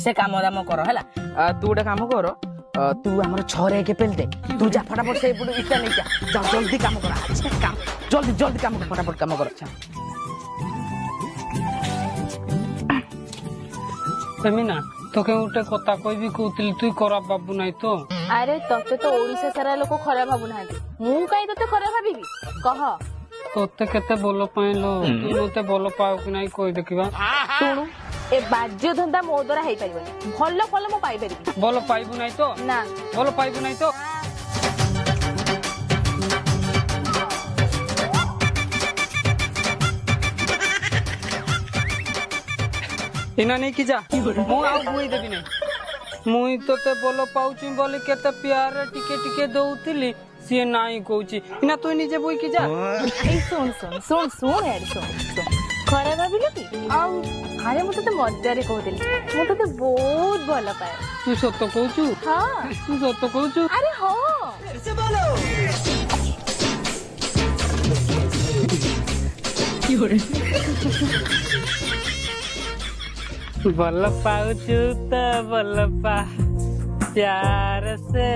से काम दाम कर है तू गोटे काम कर तू आम छे के पेल दे तू जा फटाफट से इटा नहीं जा जल्दी काम कर अच्छा काम जल्दी जल्दी काम कर फटाफट काम कर अच्छा फेमिना तोके गोटे कथा कहबी कहूली तु खराब बाबू नाई तो अरे तते तो ओडिशा सारा लोक खराब भाबु ना मु कहीं तते खराब भाबी कह तोते केते बोल पाइलो तू मते बोल पाओ कि नाही कोई देखिबा सुनु ए बाज्य धंदा मो द्वारा हेई परिबो भल फल मो पाई परिबी बोल पाइबु नाही तो ना बोल पाइबु नाही तो इना नहीं कि जा मु आ बुई देबी नहीं मुई तोते बोल पाउची बोली केते प्यार टिके टिके दउतिली सी नाही कहूची इना तू निजे बुई कि जा ए सुन सुन सुन सुन यार सुन खराब भाबिलो कि आउ अरे मु तते मजारे कहदिली मु तते बहुत भल पाए तू सत कहूचू हां तू सत कहूचू अरे हो बल पाउचू तो बल पा प्यार से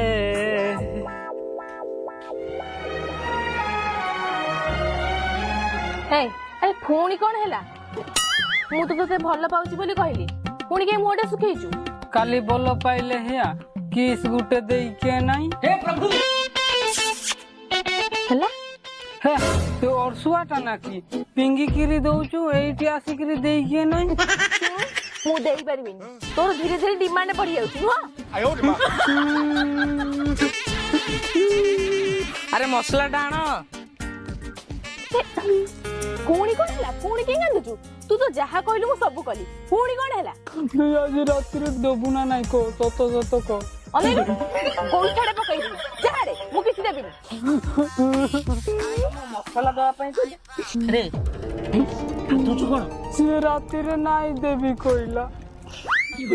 हे अरे पुणी कौन हैला मु तो तते भल पाउची बोली कहली पुणी के मुडे सुखेइचू काली बल पाइले हिया किस गुटे देई के नाही हे प्रभु हैला हे तो अर्सुआटा ना की पिंगी किरी दउचू एठी आसिकरी देई के नाही मु देई परिबिनी तोर धीरे धीरे डिमांड बढ़ी जाउची नुआ अरे मसला डाण पुणी कौन हैला पुणी के गंदुचू तू तो जहा कहलु मु सब कली पुणी कौन हैला तू आज रात रे दबुना नाही को सत सत को अनेलो कोई छड़े पकई दी जा रे मु किसी देबिनी मसला दवा रे तू कौन से रात रे नाही देबी कोइला